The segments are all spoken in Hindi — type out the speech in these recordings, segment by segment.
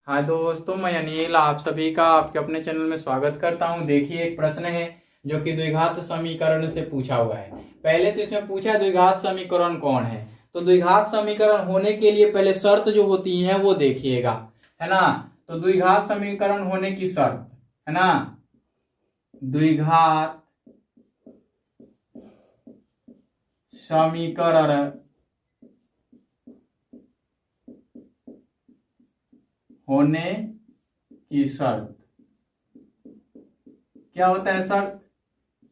हाँ दोस्तों, मैं अनिल आप सभी का आपके अपने चैनल में स्वागत करता हूँ। देखिए, एक प्रश्न है जो कि द्विघात समीकरण से पूछा हुआ है। पहले तो इसमें पूछा है द्विघात समीकरण कौन है। तो द्विघात समीकरण होने के लिए पहले शर्त जो होती है वो देखिएगा, है ना। तो द्विघात समीकरण होने की शर्त है ना, द्विघात समीकरण होने की शर्त क्या होता है। शर्त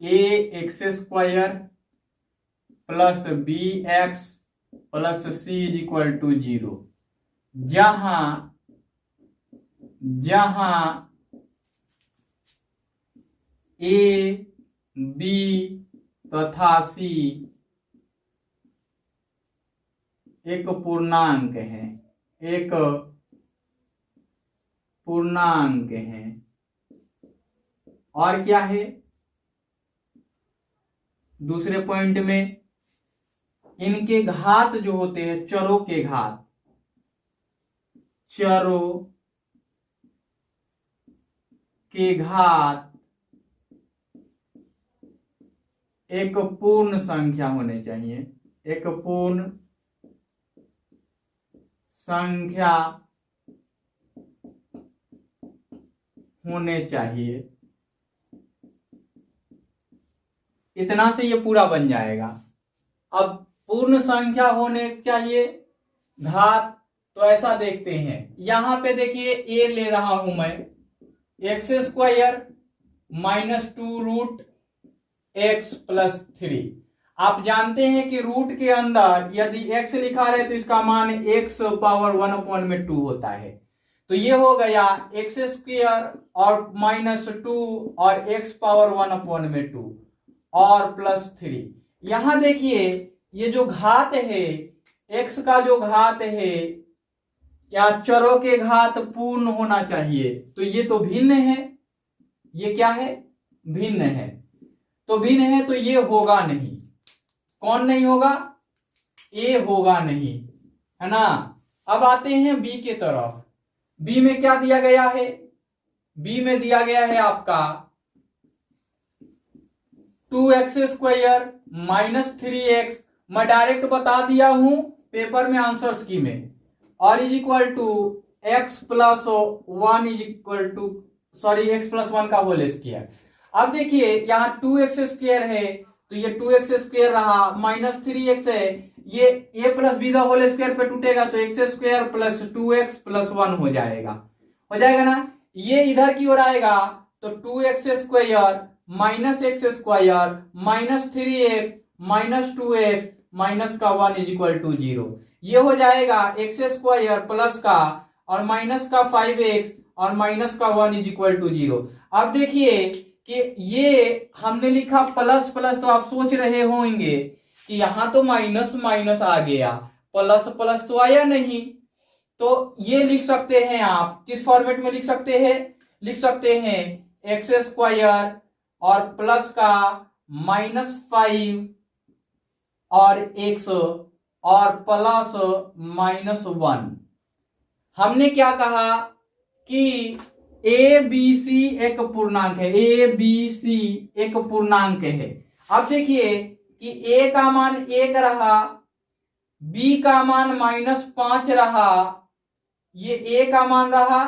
ए x square plus B x plus C is equal to 0, जहां ए बी तथा सी एक पूर्णांक है, और क्या है दूसरे पॉइंट में, इनके घात जो होते हैं, चरों के घात एक पूर्ण संख्या होने चाहिए, एक पूर्ण संख्या होने चाहिए। इतना से ये पूरा बन जाएगा। अब पूर्ण संख्या होने चाहिए घात, तो ऐसा देखते हैं। यहां पे देखिए ए ले रहा हूं मैं, x square minus 2 root x plus 3। आप जानते हैं कि रूट के अंदर यदि x लिखा रहे तो इसका मान x पावर 1/2 होता है। तो ये हो गया एक्स स्क्वायर और -2 और x पावर 1/2 और प्लस 3। यहां देखिए ये जो घात है, x का जो घात है या चरों के घात पूर्ण होना चाहिए। तो ये तो भिन्न है, ये क्या है, भिन्न है। तो भिन्न है तो ये होगा नहीं। कौन नहीं होगा, ए होगा नहीं, है ना। अब आते हैं बी के तरफ। बी में क्या दिया गया है, बी में दिया गया है आपका 2x स्क्वायर माइनस 3x। मैं डायरेक्ट बता दिया हूं पेपर में आंसर्स की में, और is equal to x plus 1 is equal to x plus 1 का होल स्क्वायर। अब देखिए यहां 2x स्क्वायर है तो ये 2x स्क्वायर रहा, -3x है, ये a प्लस बी का होल स्क्वायर पे टूटेगा तो x square plus 2x plus 1 हो जाएगा ना। ये इधर की ओर आएगा तो 2x square minus x square minus 3x minus 2x minus का 1 इज इक्वल टू 0। ये हो जाएगा एक्स स्क्वायर प्लस का और माइनस का 5x और माइनस का 1 इज इक्वल टू 0। अब देखिए कि ये हमने लिखा प्लस प्लस, तो आप सोच रहे होंगे कि यहां तो माइनस माइनस आ गया, प्लस प्लस तो आया नहीं। तो ये लिख सकते हैं आप, किस फॉर्मेट में लिख सकते हैं एक्स स्क्वायर और प्लस का -5 और x और प्लस -1। हमने क्या कहा कि ए बी सी एक पूर्णांक है, ए बी सी एक पूर्णांक है। अब देखिए कि a का मान 1 रहा, b का मान -5 रहा, ये a का मान रहा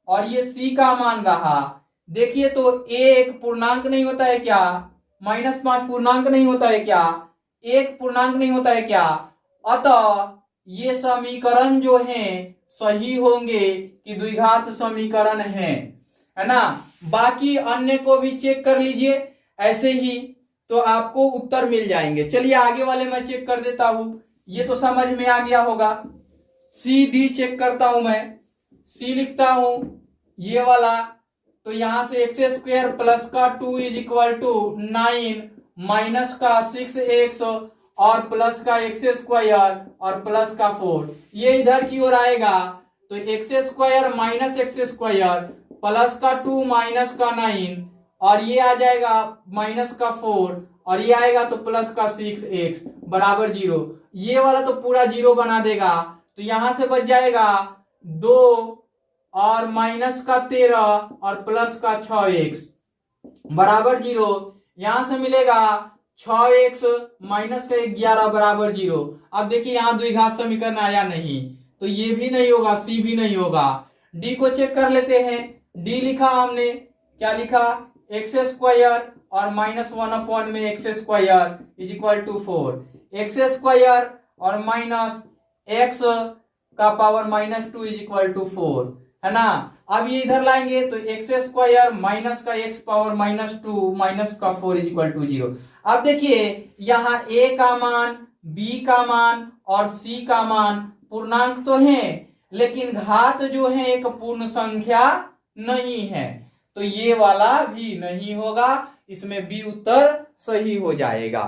और ये c का मान रहा। देखिए तो a एक पूर्णांक नहीं होता है क्या, -5 पूर्णांक नहीं होता है क्या, एक पूर्णांक नहीं होता है क्या। अतः ये समीकरण जो हैं सही होंगे कि द्विघात समीकरण है ना। बाकी अन्य को भी चेक कर लीजिए ऐसे ही, तो आपको उत्तर मिल जाएंगे। चलिए आगे वाले मैं चेक कर देता हूं, ये तो समझ में आ गया होगा। सी डी चेक करता हूं मैं, सी लिखता हूं ये वाला। तो यहां से एक्स स्क्वायर प्लस का 2 इज इक्वल टू 9 माइनस का 6x और प्लस का एक्स स्क्वायर और प्लस का 4, ये इधर की ओर आएगा तो x square minus x square plus का 2 माइनस का 9 और ये आ जाएगा माइनस का 4 और ये आएगा तो प्लस का 6x बराबर 0। ये वाला तो पूरा 0 बना देगा, तो यहां से बच जाएगा 2 और माइनस का 13 और प्लस का 6x बराबर 0। यहां से मिलेगा 6x माइनस का 11 बराबर 0। अब देखिए यहाँ द्विघात समीकरण आया नहीं, तो ये भी नहीं होगा, सी भी नहीं होगा। डी को चेक कर लेते हैं। डी लिखा हमने, क्या लिखा, एक्स स्क्वायर और -1 में x square is equal to 4। X square और माइनस एक्स का पावर -2 इज इक्वल टू 4, है ना। अब ये इधर लाएंगे तो एक्स स्क्वायर माइनस का एक्स पावर -2 माइनस का 4 इज इक्वल टू 0। अब देखिए यहाँ ए का मान, बी का मान और सी का मान पूर्णांक तो हैं, लेकिन घात जो है एक पूर्ण संख्या नहीं है, तो ये वाला भी नहीं होगा, इसमें बी उत्तर सही हो जाएगा।